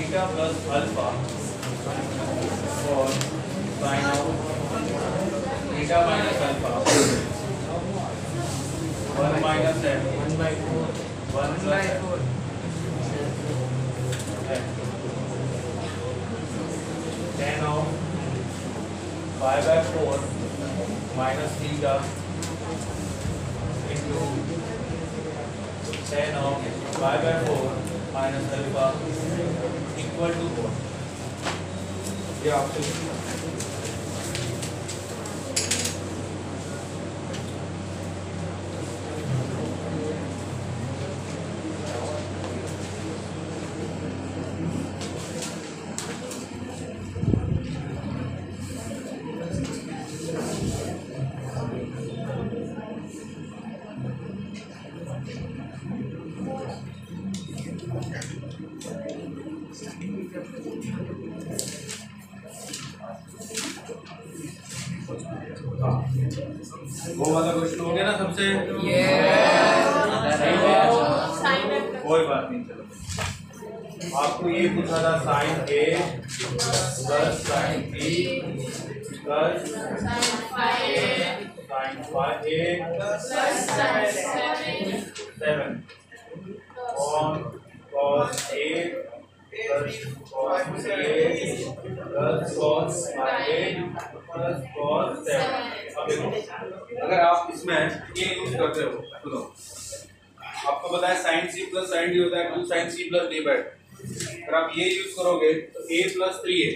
Beta plus alpha और sine of beta minus alpha 1 minus है 1/4 1/4 tan of 5/4 minus theta into tan of 5/4 minus alpha equal to 4. ये आपसे वो वाला question हो गया ना सबसे? कोई बात नहीं, चलो आपको ये पूछा था sine A plus sine B plus sine 7 और cos A plus cos A plus cos plus cos 7। अब देखो, अगर आप इसमें ये यूज करते हो, सुनो, आपको पता है sine C plus sine D होता है 2 sin c प्लस d/2। अगर आप ये यूज करोगे तो a plus 3a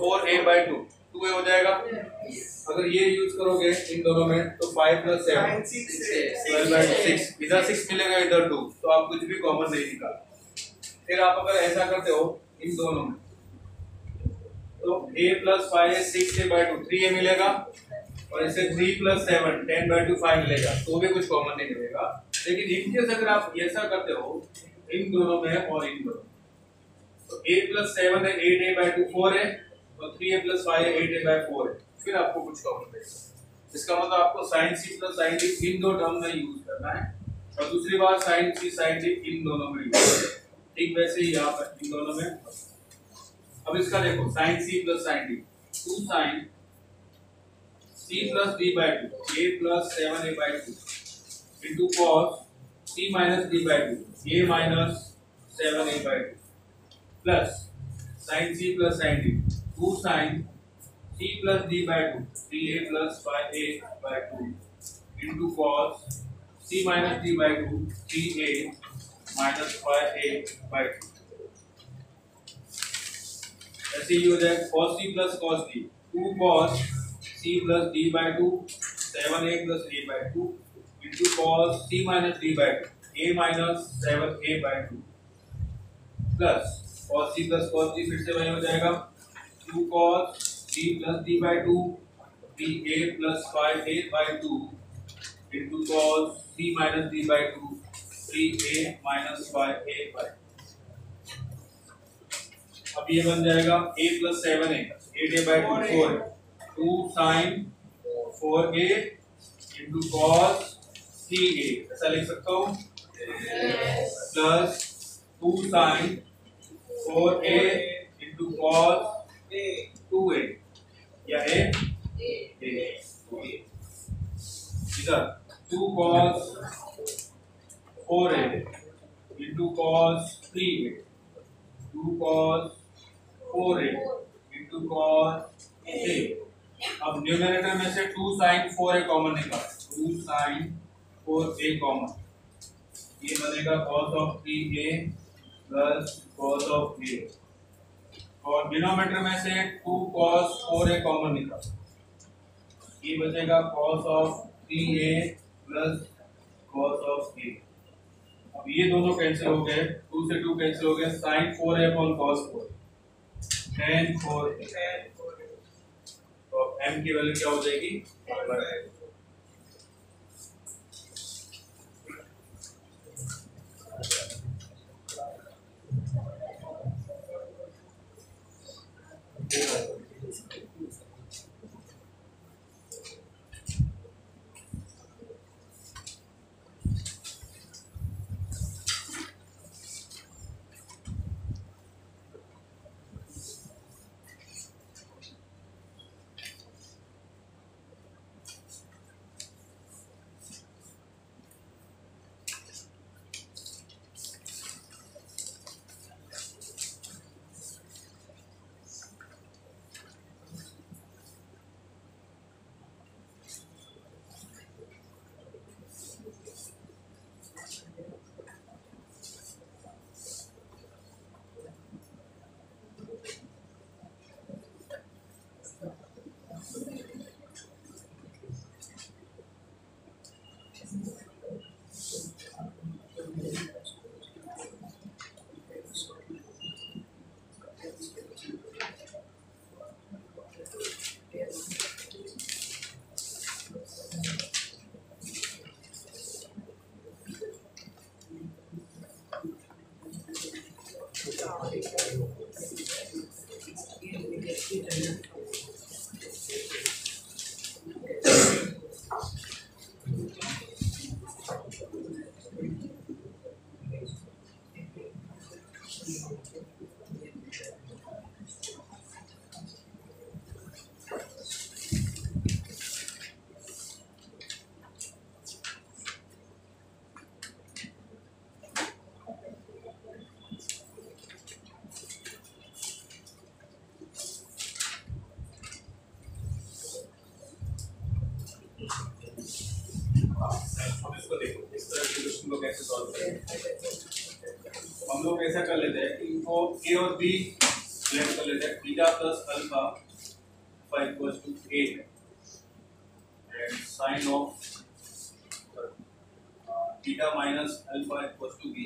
4a/2 2a हो जाएगा। अगर ये यूज करोगे इन दोनों में तो 5 प्लस 7 12/6, इधर 6 मिलेगा इधर 2, तो आप कुछ भी कॉमन नहीं निकाल। फिर आप अगर ऐसा करते हो इन दोनों में तो a प्लस 5 6a/2 3a मिलेगा और इससे 3 प्लस 7 10/2 5 मिलेगा, तो भी कुछ कॉमन नहीं मिलेगा। लेकिन इनकेस अगर आप ऐसा करते हो इन दोनों में और इन दोनों तो a प्लस 7 है 8a/2 4 है और 3a प्लस 5 है 8a/4 है, फिर आपको कुछ कॉमन मिलेगा। इसका मतलब आपको sin c plus sin d इन दो टर्म में यूज करना है और दूसरी बार sin c sin d इन दोनों में यूज करना है। ठीक वैसे ही यहाँ पर इन दोनों में। अब इसका देखो sin c plus sin d 2 sin c plus d/2 a plus 7a/2 into cos c minus d/2 a minus 7a/2 plus sin c plus sin d 2 sin c plus d/2 3a plus 5a/2 into cos c minus d/2 3a minus 5a/2। ऐसे ही हो जाएगा cos c plus cos d 2 cos c plus d/2 7a plus a/2 into cos c minus d/2 a minus 7a/2 plus cos c plus cos d फिर से वही हो जाएगा 2 cos c plus d/2 3a plus 5a/2 into cos c minus d/2 3a minus 5a/2। अब ये बन जाएगा a plus 7a 8a/2 4 2 sin 4a into cos 3a, ऐसा लिख सकता हूँ plus 2 sin 4a into cos 2a या a इधर 2 cos 4a into cos 3a 2 cos 4a into cos a। अब न्यूमरेटर में से 2 sin 4a कॉमन निकाल 2 sin 4a कॉमन, ये बनेगा cos of 3a plus cos of a और denominator में से 2 cos 4a कॉमन निकाल, ये बचेगा cos of 3a plus cos of a। अब ये दोनों कैंसिल हो गए, 2 से 2 कैंसिल हो गए, sin 4a upon cos 4 tan 4a, तो m की वैल्यू क्या हो जाएगी अब इसको देखो इस तरह के क्वेश्चन को कैसे सॉल्व करें। हम लोग ऐसा कर लेते हैं कि इनको a और b लेट कर लेते हैं। Beta plus alpha equals to a and sine of beta minus alpha equals to b।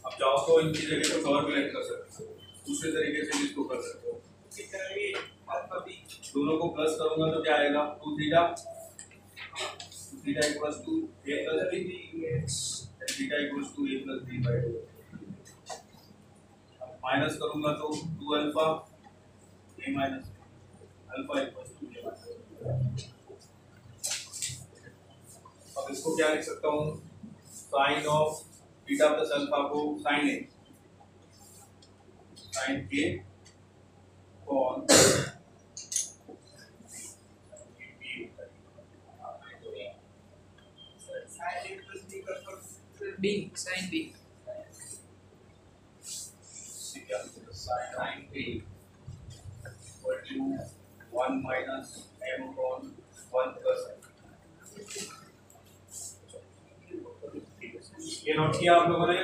अब चाहो तो इनकी जगह को और भी लेट कर सकते हो, दूसरे तरीके से इसको कर सकते हो। दोनों को प्लस करूंगा तो क्या आएगा 2 theta equals to a plus b and theta equals to a plus b by 2। Minus करूंगा तो 2 alpha a minus alpha equals to a। अब इसको क्या लिख सकता हूँ, sine of beta plus alpha को sine a cos B sin B sin b equal to 1 minus m upon 1 plus m। ये नोट किया आप लोगों ने?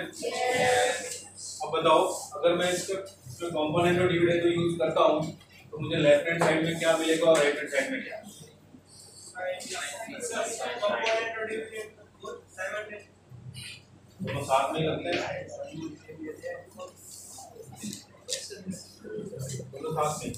अब बताओ अगर मैं इसमें कॉम्पोनेंट और डिविडेंड यूज करता हूँ तो मुझे लेफ्ट हैंड साइड में क्या मिलेगा और राइट हैंड साइड में क्या? दोनों साथ में लगते हैं, दोनों साथ में।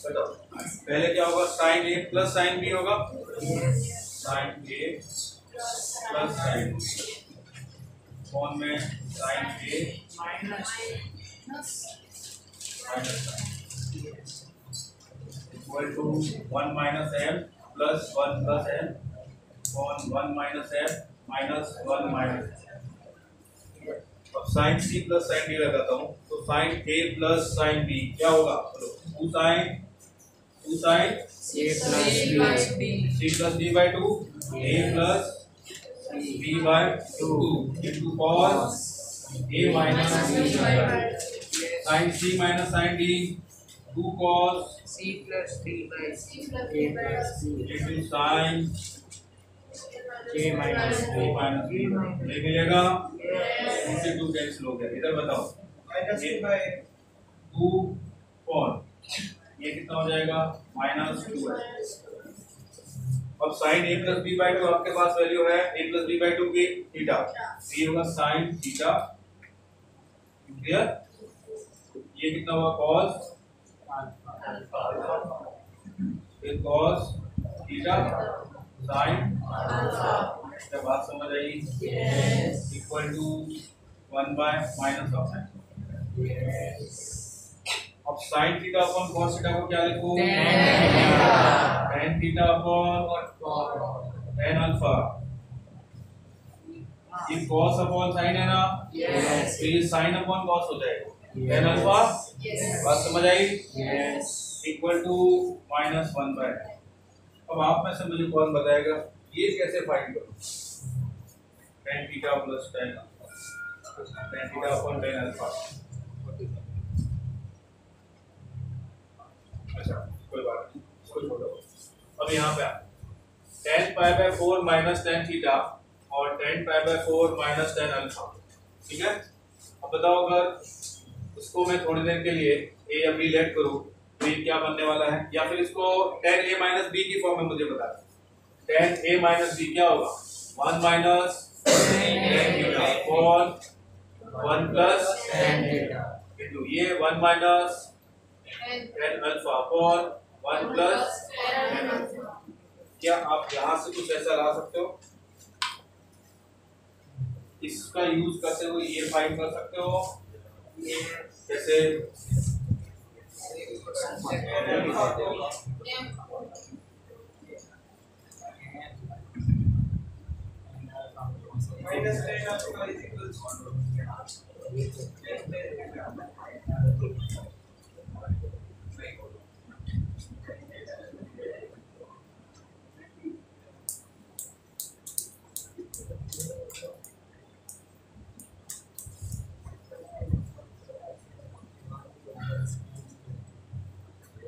बताओ पहले क्या होगा, sine A plus sine B होगा, साइन ए प्लस साइन कौन में sine A minus equal to 1 minus M plus 1 plus M कौन 1 माइनस एम माइनस 1 माइनस। अब sine C plus sine D लगाता हूँ तो sine A plus sine B क्या होगा, two sine A plus B C plus D by 2 A plus b by 2 into cos a minus b sin c minus sin d 2 cos C plus D by into sin a minus b ये मिलेगा, 2 से 2 cancel हो गया। इधर बताओ -2 कौन ये कितना हो जाएगा -2 है। अब sin a plus b by 2 आपके पास वैल्यू है a प्लस b बाई 2 की थीटा, ये होगा sin थीटा, क्लियर। ये कितना हुआ cos फिर cos थीटा sin क्या बात समझ आई? Equal to 1 by minus of अब sin theta upon cos theta को क्या लिखूं, tan theta upon tan alpha. ये cos अपॉन sin है ना, तो ये sin अपॉन cos हो जाएगा, tan अल्फा। बात समझ आई? Equal to -1 bye. अब आप में से मुझे कौन बताएगा ये कैसे फाइंड करूं, tan theta plus tan theta upon tan alpha. अच्छा कोई बात नहीं, इसको छोड़ो। अब यहाँ पे tan pi by 4 minus tan theta और tan pi by 4 minus tan alpha, ठीक है। अब बताओ अगर इसको मैं थोड़ी देर के लिए a या b लेट करूं तो ये क्या बनने वाला है, या फिर इसको tan a माइनस b की फॉर्म में मुझे बता दो। tan a माइनस b क्या होगा, 1 माइनस अपॉन 1 प्लस इंटू ये 1 minus tan alpha upon 1 plus tan alpha. क्या आप यहाँ से कुछ ऐसा ला सकते हो? इसका यूज करते हुए ये फाइंड कर सकते हो जैसे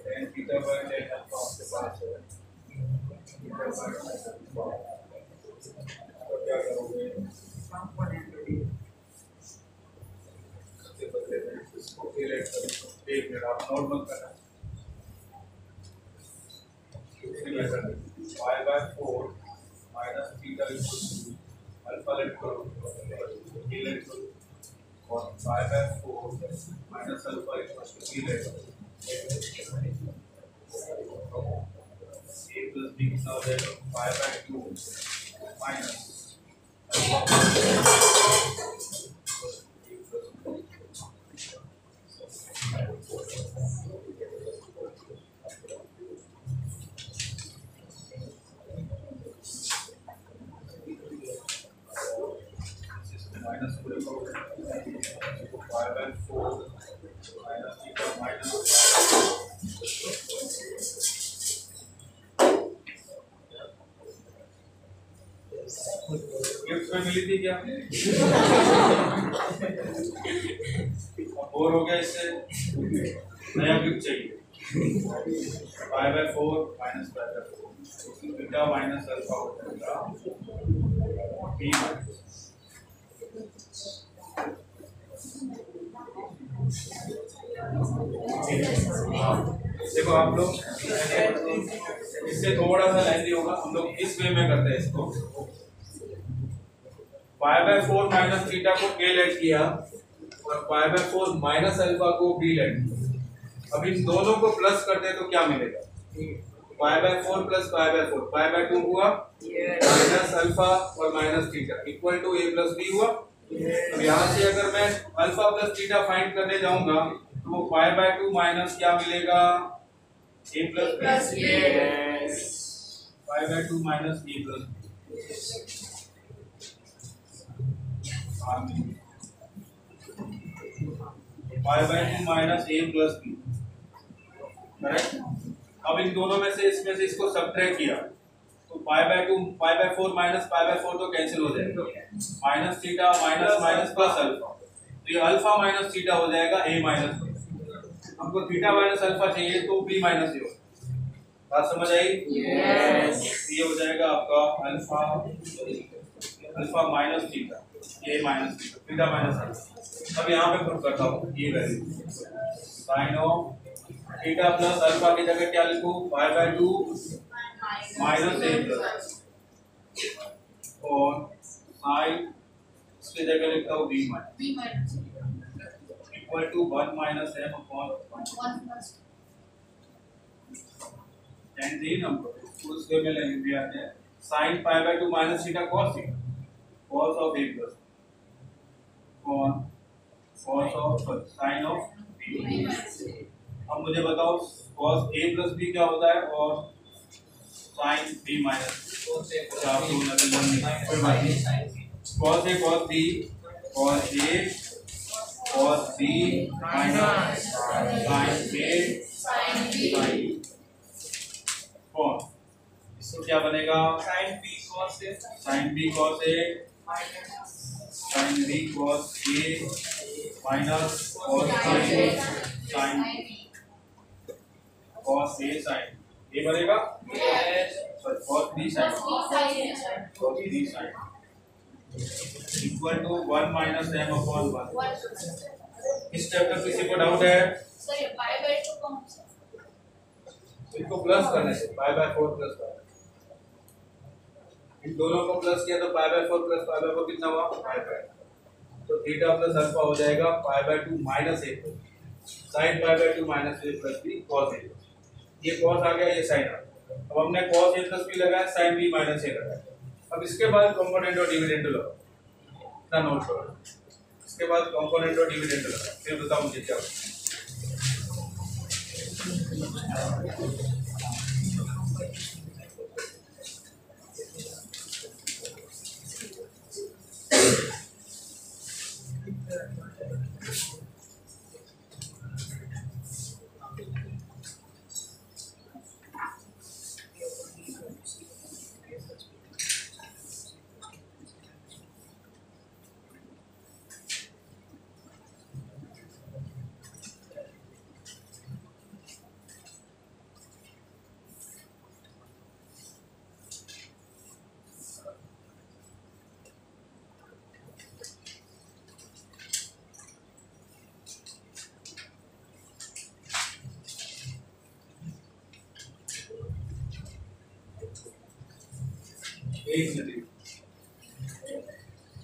tan theta by tan alpha आपके पास है। तो क्या करोगे? सबसे पहले इसको रिलेट करो। एक मिनट आप नोट मत करना। y by 4 minus theta equals to alpha let करो b let करो और y by 4 minus alpha equals to b let करो। a plus b कितना हो जाएगा? y by 2 minus alpha minus 4 y by 4 minus theta minus gift में मिली थी क्या? बोर हो गया इससे, नया गिफ्ट चाहिए। y by 4 minus y by 4 theta minus alpha हो जाएगा b minus। देखो आप लोग इससे थोड़ा सा लेंदी होगा, हम लोग इस वे में करते हैं इसको। y by 4 माइनस थीटा को a लेट किया और y by 4 माइनस अल्फा को b लेट किया। अब इन दोनों को प्लस करते हैं तो क्या मिलेगा? y by 4 plus y by 4 y by 2 हुआ माइनस अल्फा और minus theta equal to a plus b हुआ। अब यहाँ से अगर मैं अल्फा प्लस थीटा फाइंड करने जाऊंगा तो y by 2 माइनस क्या मिलेगा? a plus b। y by 2 minus a plus b y by 2 minus a plus b, correct. अब इन दोनों में से इसमें से इसको सब्ट्रैक्ट किया तो y by 4 minus y by 4 तो कैंसिल हो जाएगा, minus theta minus minus plus alpha, तो ये अल्फा माइनस थीटा हो जाएगा a माइनस। हमको थीटा माइनस अल्फा चाहिए तो b माइनस a। बात समझ आई? यस। ये हो जाएगा आपका alpha minus theta a minus theta minus alpha. अब यहाँ पे पुट करता हूँ ये value sine of theta plus alpha की जगह क्या लिखूं? y by 2 minus a plus और साइन इसकी जगह लिखता हूँ b minus equal to 1 minus m upon 1 and the number उस वे में लिख दिया है sine pi by 2 minus theta cos theta cos of a plus cos of sine of b। अब मुझे बताओ cos a प्लस b क्या होता है और sin b minus cos a cos b cos a cos b minus sin a sin b कौन इसको क्या बनेगा? sin b cos a sin b cos a minus cos a sin cos a sin ये बनेगा cos b sin equal to 1 minus m upon 1। इस chapter किसी को doubt है? सर ये पाई बाय 2 कौन सा? इसको प्लस करने से पाई बाय 4 प्लस इन दोनों को प्लस किया तो pi by 4 plus pi by 4 कितना हुआ पाई बाय, तो थीटा प्लस अल्फा हो जाएगा पाई by 2 minus a sign pi by 2 minus a plus b cos a। ये cos आ गया, ये साइन आ गया। अब हमने cos a प्लस b लगाया, साइन b माइनस a लगाया। अब इसके बाद कंपोनेंट और डिविडेंड लगाओ, इतना नोट करो। इसके बाद कंपोनेंट और डिविडेंड लगाओ, फिर बताओ मुझे क्या होगा। एक मिनट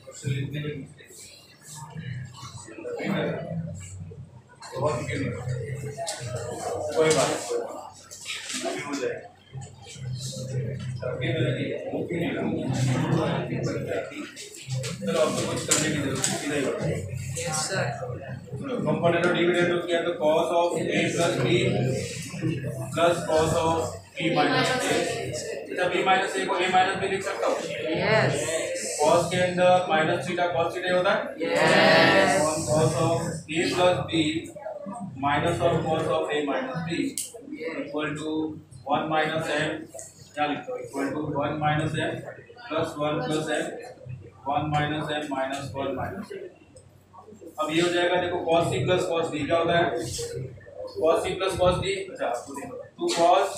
क्वेश्चन लिखने में मिस्टेक बहुत क्यों कोई बात नहीं हो जाएगा। चलो अब तो कुछ करने की जरूरत नहीं। Yes, sir. कंपोनेंट और डिविडेंड किया तो cos of a plus b plus cos of b minus a। जब b माइनस a को a माइनस b लिख सकता हूँ। Yes. cos के अंदर माइनस थीटा cos थीटा होता है। Yes. cos of a plus b minus of cos of a minus b equal to 1 minus m, क्या लिखता हूँ, equal to 1 minus m plus 1 plus m 1 minus m minus 1 minus m। अब ये हो जाएगा, देखो cos c plus cos d क्या होता है, cos c plus cos d। अच्छा आपको देखो, तो cos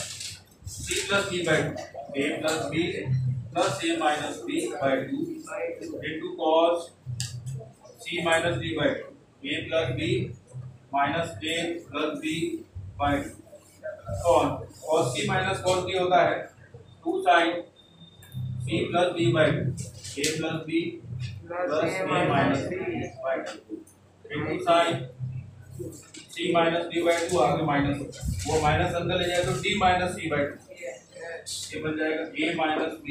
c plus d by a plus b plus a minus b by 2 into cos c minus d by 2 a plus b minus a plus b by 2। कौन cos c minus cos d होता है 2 sin c plus d by 2 a plus b plus a minus b by 2 into sine c minus d by 2 आगे minus होता है, वो minus अंदर ले जाए तो d माइनस c बाय 2, ये बन जाएगा a minus b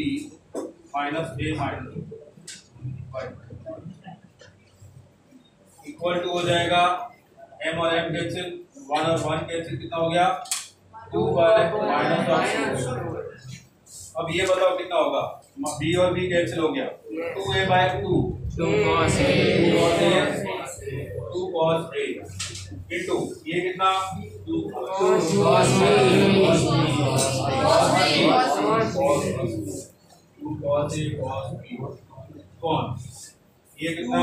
minus a minus by 2 equal to हो जाएगा m और m कैंसिल, 1 और 1 कैंसिल, कितना हो गया 2 बाय माइनस ऑफ 2। अब ये बताओ कितना होगा, b और b कैंसिल हो गया, 2a by 2 2 cos A. 2 cos A into ये कितना 2 cos B. कौन ये कितना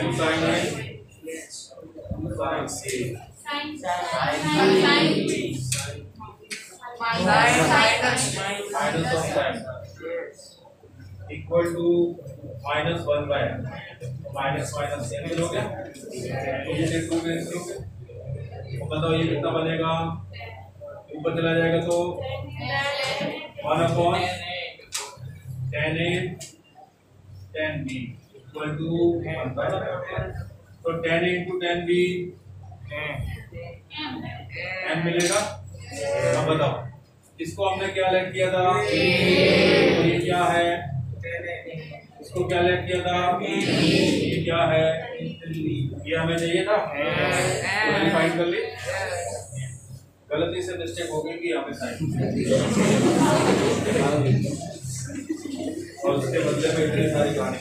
2 sin है, 2 sin equal to minus 1 by minus minus cancel हो गया, ये से 2 कैंसिल हो गया। तो बताओ ये कितना बनेगा, ऊपर चला जाएगा तो 1 upon tan a tan b equal to 1 by, तो tan a into tan b m मिलेगा। अब बताओ इसको हमने क्या लेट किया था, ये क्या है, इसको क्या लेट किया था, ये क्या है, ये हमें चाहिए था, तो फाइंड कर ली। गलती से मिस्टेक हो गई कि हमें साइन और उसके बदले में इतनी सारी कहानी।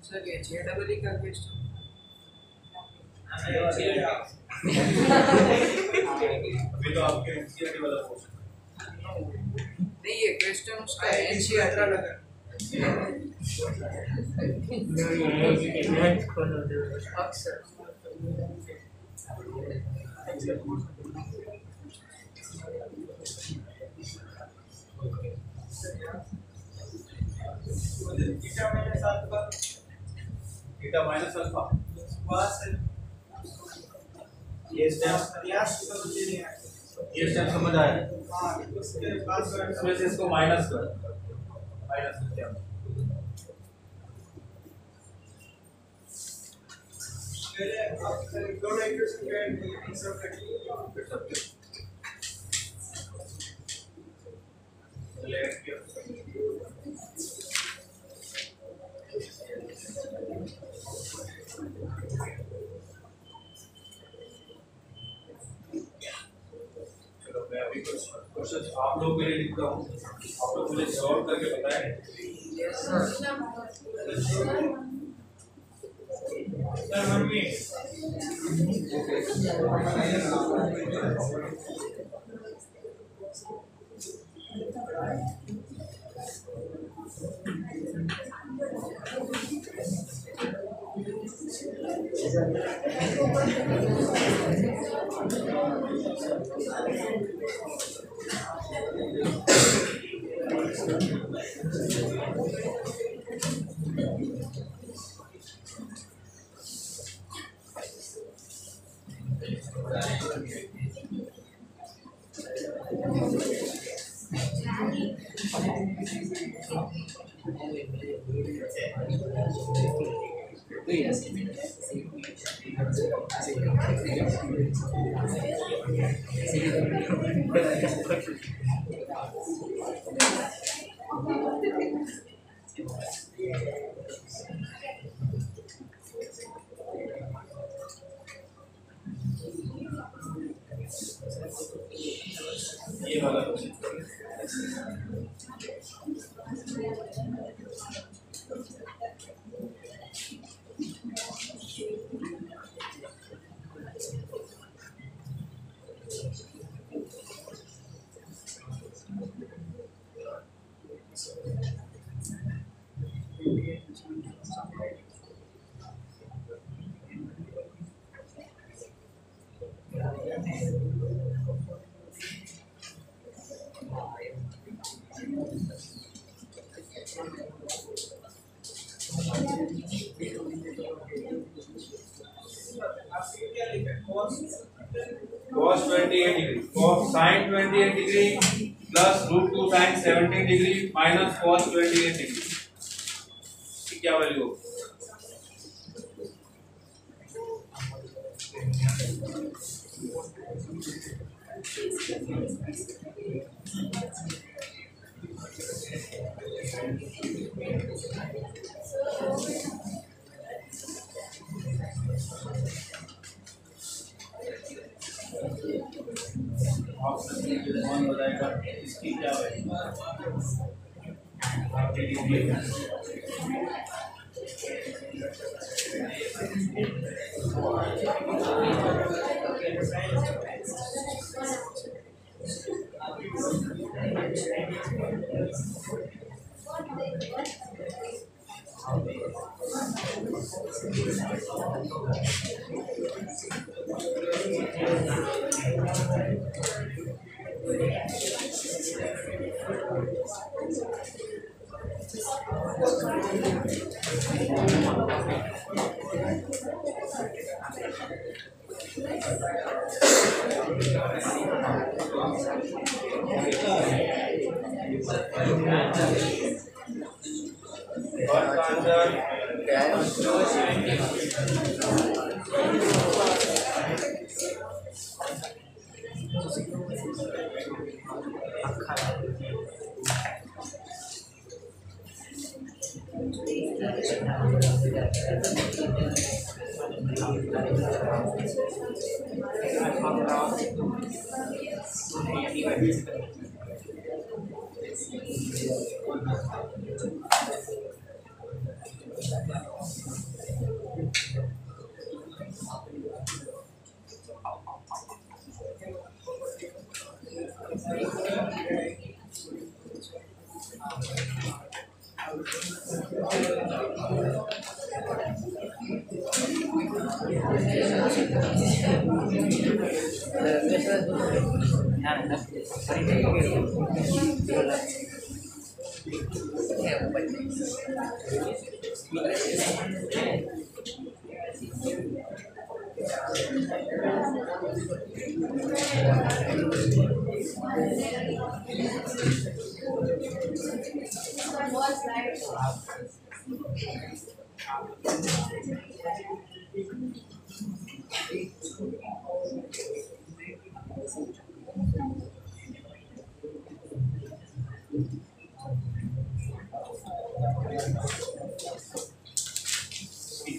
सर ये JEE का क्वेश्चन अभी तो आपके एनसीईआरटी वाला क्वेश्चन नहीं, ये क्वेश्चन उसका NCERT अक्सर थीटा माइनस अल्फा ये स्टेप समझ आया इसमें से इसको माइनस कर क्या क्वेश्चन आप लोगों के लिए लिखता हूँ, आप लोग मुझे सॉल्व करके बताएं। ये वाला cos 28 degree, cos sin 28 degree plus root 2 sin 17 degree minus cos 28 degree की क्या वैल्यू हो? कौन बताएगा इसकी क्या वैल्यू? आप लीजिए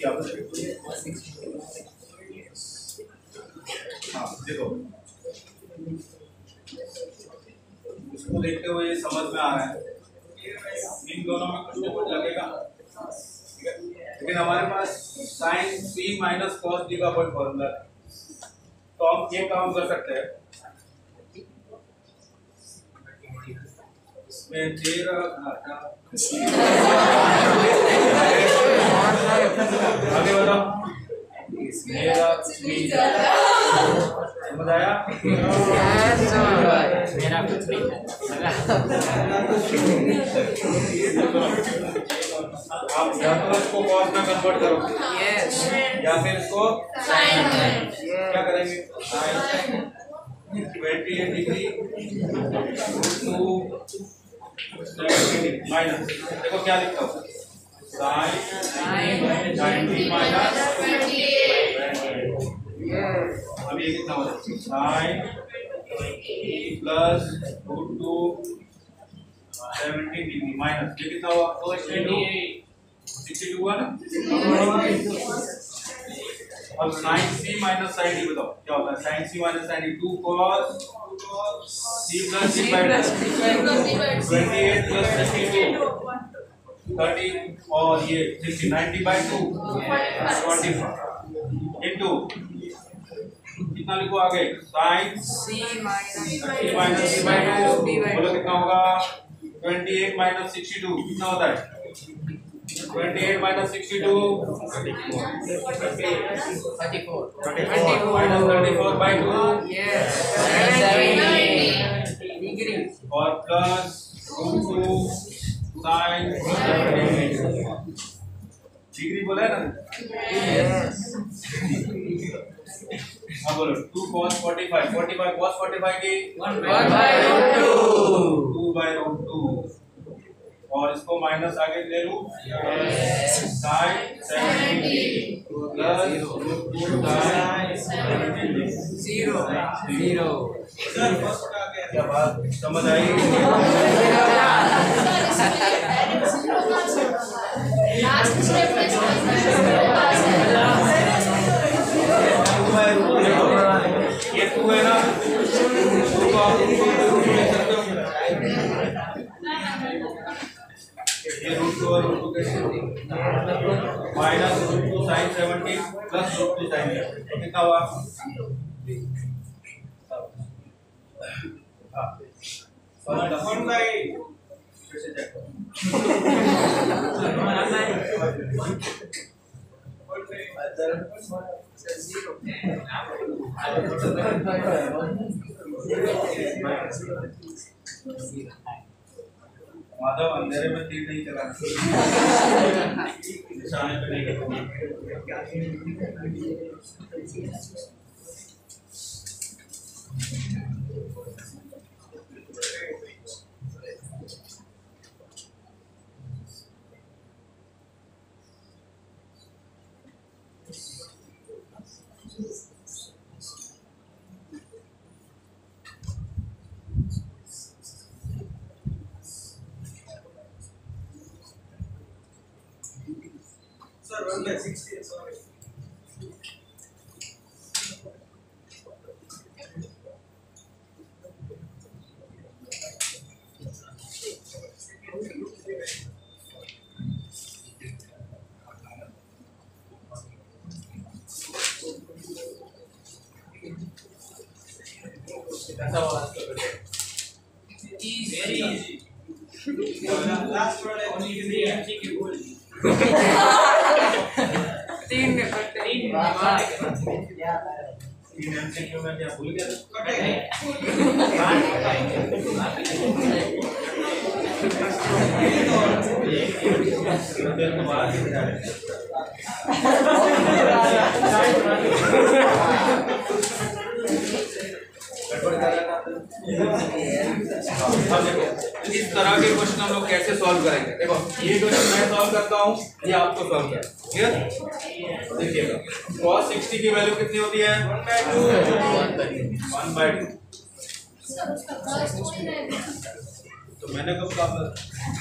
क्या हाँ देखो इसको देखते हुए ये समझ में आ रहा है इन दोनों में कुछ ना कुछ लगेगा, ठीक है। लेकिन हमारे पास sign C minus cos D का कोई फॉर्मूला है, तो हम ये काम कर सकते हैं। इसमें 13 आगे बताओ मेरा समझ आया? मेरा कुछ नहीं आप या तो इसको कॉस में कन्वर्ट करो या फिर इसको साइन क्या करेंगे sine 28 degree to 70 degree minus देखो क्या लिखता हूँ साइन 90 माइनस 28 अभी ये कितना हो रहा है sine plus root 2 70 degree minus ये कितना हुआ 62 हुआ ना। अब sine C minus sine D बताओ क्या होता है sine C minus sine D 2 cos C plus D by 28 plus 62 30 और ये 60 90 बाय 2 25 इनटू कितना लिखो आगे साइन सी माइनस सी बाय 2 बोलो कितना होगा 28 माइनस 62 कितना होता है 28 minus 62 34 minus 34 by 2 yes 70 degree और प्लस रूट 2 साइन डिग्री बोला है ना। हाँ बोलो 2 cos 45 cos 45 की 2 by root 2 और इसको माइनस आगे ले लूं साइन 70 प्लस रूट 2 साइन 0 क्या बात समझ आई? लास्ट स्टेप में ये 2 है ना 2 को आप ले सकते हो ये रूट 2 और रूट 2 कैसे minus root 2 sine 70 plus root 2 sine तो कितना हुआ कौन भाई कैसे चेक माधव अंधेरे में तीर नहीं चलाना निशाने पे नहीं करना। Sir, 1/60, sorry. कैसा हुआ आज का पेपर? Very easy. लास्ट वाला ओनली 3 एमसीक्यू बोल 3 एमसीक्यू में क्या भूल गया? इस तरह के क्वेश्चन हम लोग कैसे सॉल्व करेंगे? देखो ये क्वेश्चन मैं सॉल्व करता हूँ, ये आपको सॉल्व करना है। क्लियर? देखिएगा cos 60 की वैल्यू कितनी होती है? 1/2। तो मैंने कब कहा था?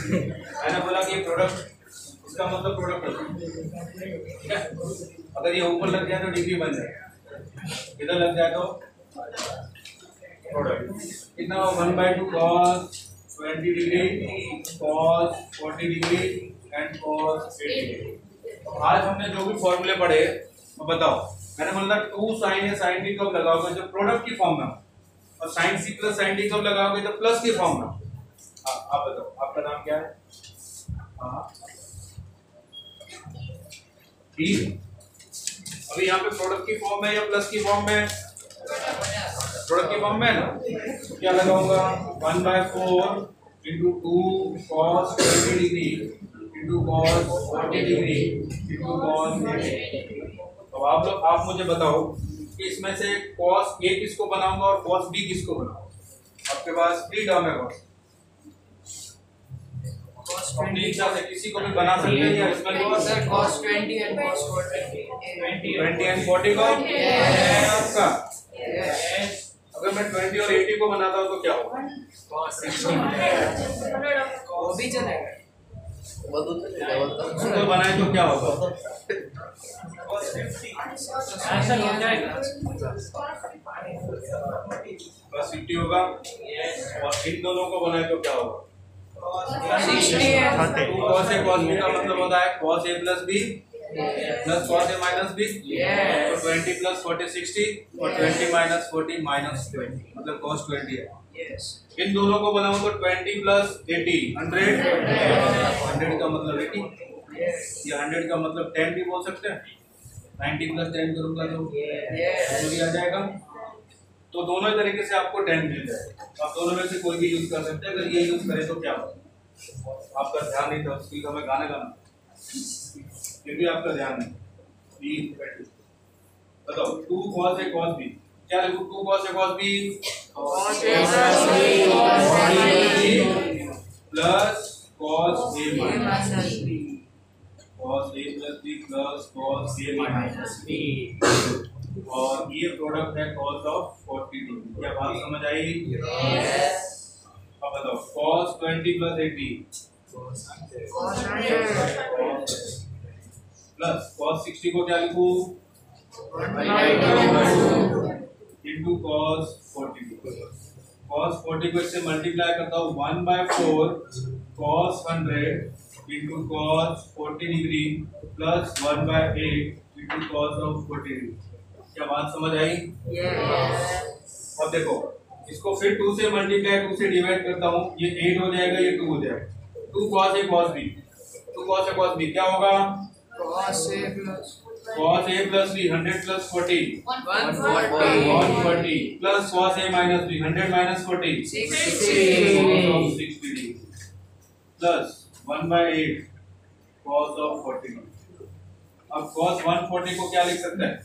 मैंने बोला कि ये प्रोडक्ट, इसका मतलब प्रोडक्ट होता है। ठीक है? अगर ये ऊपर लग जाए तो डिग्री बन जाए, इधर लग जाए तो प्रोडक्ट कितना हो? 1/2 cos 20 degree, cos 40 degree and cos 80 degree. तो आज हमने जो भी फॉर्मूले पढ़े तो बताओ, मैंने बोला 2 sin a sin b कब लगाओगे? जब प्रोडक्ट की फॉर्म में, और sin c plus sin d कब लगाओगे? जब प्लस की फॉर्म में। आप बताओ, आपका नाम क्या है? हाँ ठीक। अभी यहाँ पे प्रोडक्ट की फॉर्म में या प्लस की फॉर्म में? प्रोडक्ट की फॉर्म में ना, तो क्या लगाऊंगा? 1/4 into 2 cos 20 degree into cos 40 degree into cos 80। तो आप मुझे बताओ कि इसमें से cos a किसको बनाऊंगा और cos b किसको बनाऊंगा? आपके पास 3 टर्म है cos। अपनी इच्छा से किसी को भी बना सकते हैं या इसमें cos 20 and cos 40 20 and 40 को आपका। अगर मैं 20 और 80 को बनाता हूँ तो क्या होगा? वो भी चलेगा। उसको बनाए तो क्या होगा? ऐसा हो जाएगा। बस 50 होगा। और इन दोनों को बनाए तो क्या होगा? 60 है। 2 cos a cos b का मतलब होता है cos a plus b plus cos a minus b। तो 20 plus 40 60 और 20 minus 40 minus 20 मतलब cos 20 है। इन दोनों को बनाऊं तो 20 plus 80 100 का मतलब 80। ये 100 का मतलब 10 भी बोल सकते हैं। 90 plus 10 करूंगा तो भी आ जाएगा। तो दोनों ही तरीके से आपको 10 मिल जाएगा। आप दोनों में से कोई भी यूज कर सकते हैं। अगर ये यूज करें तो क्या होगा? आपका ध्यान नहीं था उसकी, हमें गाना गाना, फिर भी आपका ध्यान नहीं। बताओ 2 cos a cos b, क्या लिखूं? 2 cos a cos b plus cos a minus b, cos a plus b plus cos a minus b, और ये प्रोडक्ट है cos of 40 डिग्री। क्या बात समझ आई? यस। अब बताओ cos 20 plus 80 प्लस cos 60 को क्या लिखूं? into cos 40 degree. cos 40 को इससे मल्टीप्लाई करता हूँ 1/4 cos 100 into cos 40 degree plus 1/8 into cos of 40 degree. क्या बात समझ आई? अब देखो इसको फिर 2 से मल्टीप्लाई 2 से डिवाइड करता हूँ, ये 8 हो जाएगा, ये 2 हो जाएगा। 2 cos a cos b, 2 cos a cos b क्या होगा? cos a plus b 100 plus 40 140 140 plus cos a minus b 100 minus 40 60 plus 1/8 cos of 40। अब cos 140 को क्या लिख सकते हैं?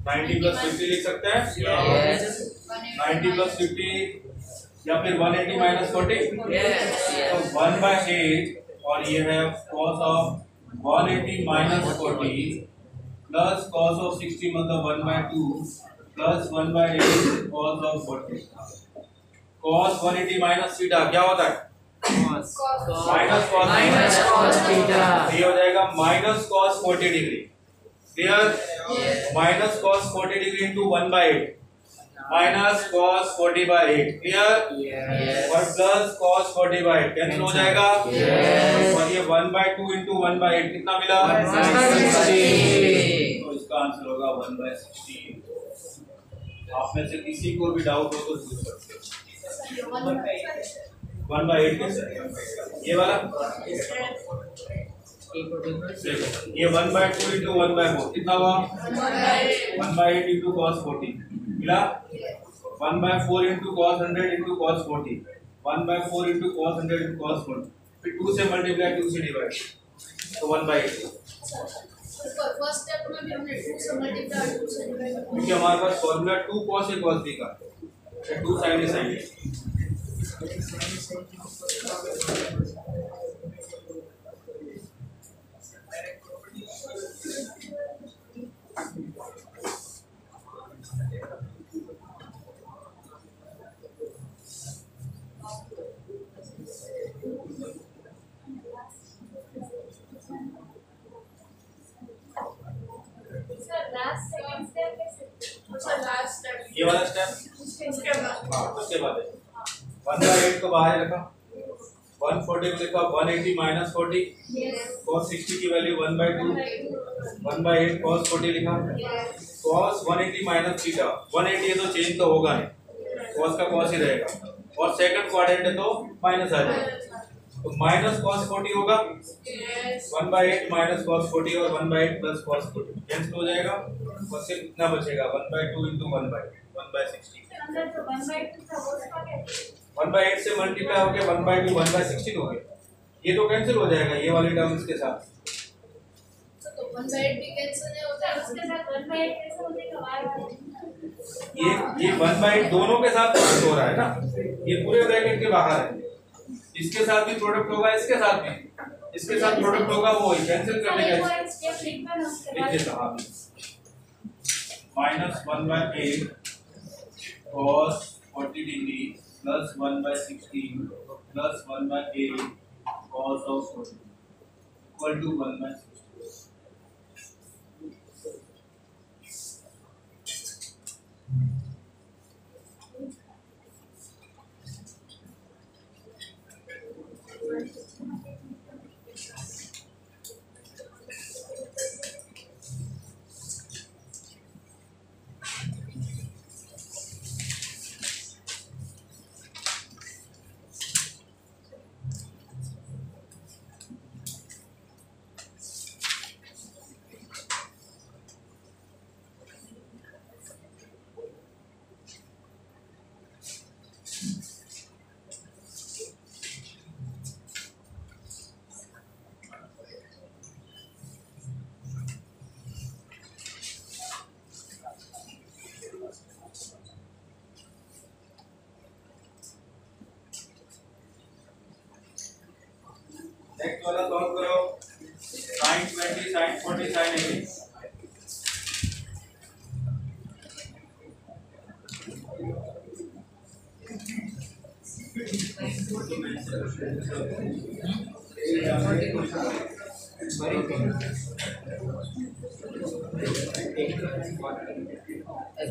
90 plus 50 लिख सकते हैं। 90 plus 50 या फिर 180 minus 40। तो 1/8 और ये है cos of 180 minus 40 plus cos of 60 मतलब 1/2 plus 1/8 cos of 40। cos 180 minus theta क्या होता है? Minus cos theta. ये हो जाएगा minus cos 40 degree. Clear? Minus cos 40 degree into 1/8 minus cos 40/8। Clear? और प्लस cos 40/8 कैंसिल हो जाएगा। और ये 1/2 इंटू 1/8 कितना मिला? 160। तो इसका आंसर होगा 1/16। आप में से किसी को भी डाउट हो तो पूछ सकते हो। 1/8 कैसे? ये वाला ये 1/2 इंटू 1/4 कितना हुआ? 1/8 इंटू cos 40 मिला। 1/4 into cos 100 into cos 40 1/4 into cos 100 into cos 40 फिर 2 से मल्टीप्लाई 2 से डिवाइड तो 1/8। फर्स्ट स्टेप में भी हमने 2 से मल्टीप्लाई 2 से डिवाइड क्योंकि हमारे पास formula 2 cos a cos b का 2 sin a sin b। ये वाला स्टेप उसके बाद 1/8 को बाहर रखा 140 को लिखा 180 माइनस 40 cos 60 की वैल्यू 1/2 1/8 cos 40 लिखा cos 180 माइनस थीटा 180 है तो चेंज तो होगा नहीं cos का cos ही रहेगा और सेकंड क्वाड्रेंट है तो माइनस आ जाएगा तो माइनस cos 40 होगा 1/8 माइनस cos 40 और 1/8 प्लस cos 40 कैंसिल हो जाएगा और सिर्फ कितना बचेगा 1/2 इंटू 1/60 1/8 से मल्टीप्लाई हो गया 1/2 1/16 हो गया ये तो कैंसिल हो जाएगा ये वाली टर्म इसके साथ तो 1/8 भी कैंसिल नहीं होता है उसके साथ 1/8 कैसे हो जाएगा ये 1/8 दोनों के साथ प्रोडक्ट हो रहा है ना ये पूरे ब्रैकेट के बाहर है इसके साथ भी प्रोडक्ट होगा इसके साथ प्रोडक्ट होगा वो कैंसिल कर देगा लिख देता हां -1/8 cos 40 degree plus 1/16 plus 1/8 cos of 40 equal to 1/16। Next वाला सॉल्व करो sin 20 sin 40 sin 80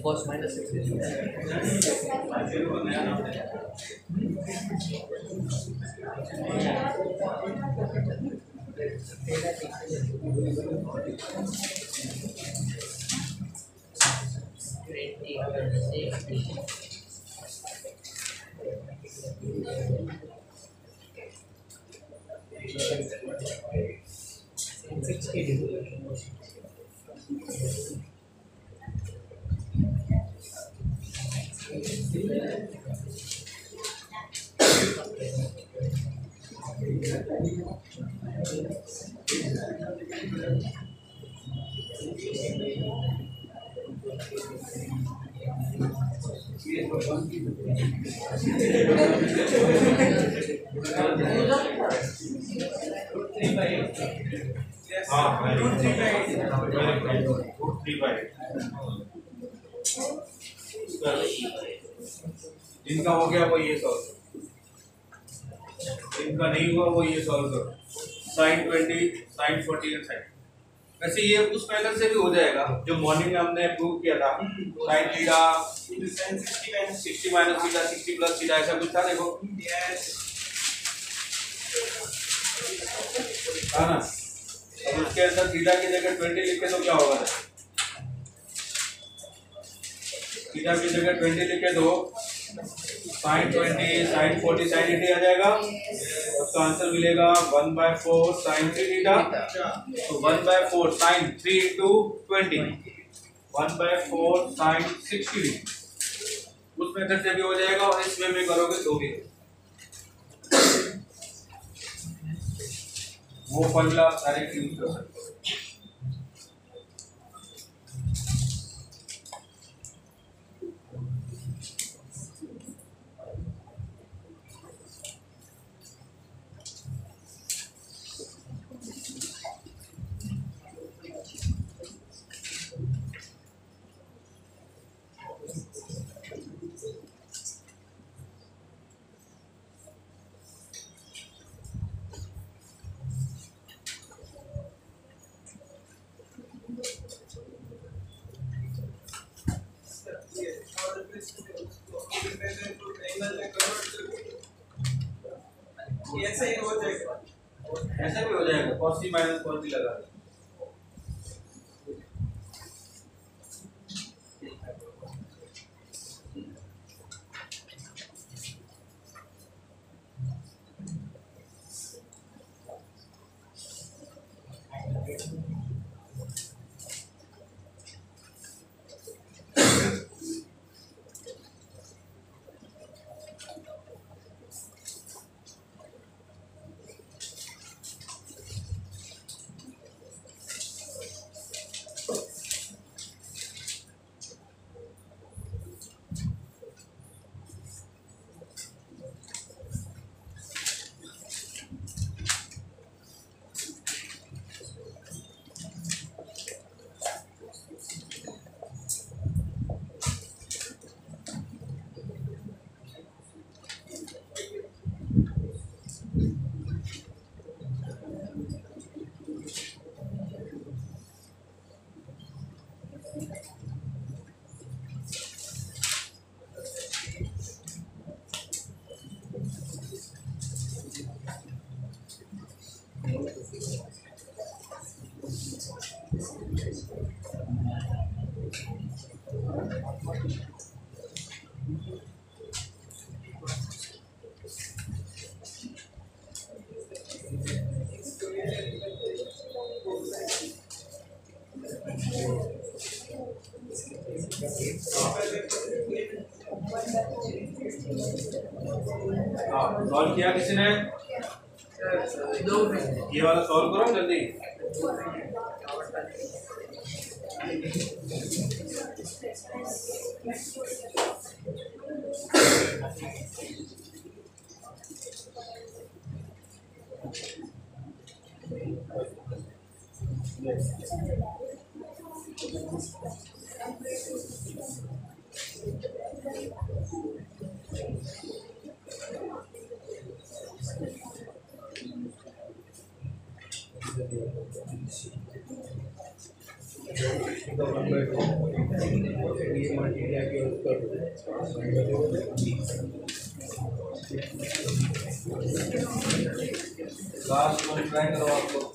cos minus जिनका हो गया वो ये सॉल्व करो जिनका नहीं हुआ वो ये सॉल्व करो sin 20 sin 40 और sin वैसे ये उस पैटर्न से भी हो जाएगा जो मॉर्निंग में हमने प्रूव किया था sin theta sin 60 minus theta 60 plus theta ऐसा कुछ था देखो हाँ ना अब उसके अंदर थीटा की जगह 20 लिखे तो क्या होगा थीटा की जगह 20 लिखे तो sin 20 sin 40 sin 80 आ जाएगा। उसका आंसर मिलेगा 1/4 sin 3 थीटा। तो 1/4 sin 3 into 20 1/4 sin 60। उस मेथड से भी हो जाएगा और इसमें भी करोगे तो भी वो फॉर्मूला डायरेक्ट यूज कर सकते हो। ऐसे ही हो जाएगा, ऐसे भी हो जाएगा cos c minus cos b लगा दे। सॉल्व किया किसी ने? ये वाला सॉल्व करो जल्दी। लास्ट वन ट्राई करो आप लोग।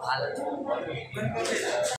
हाल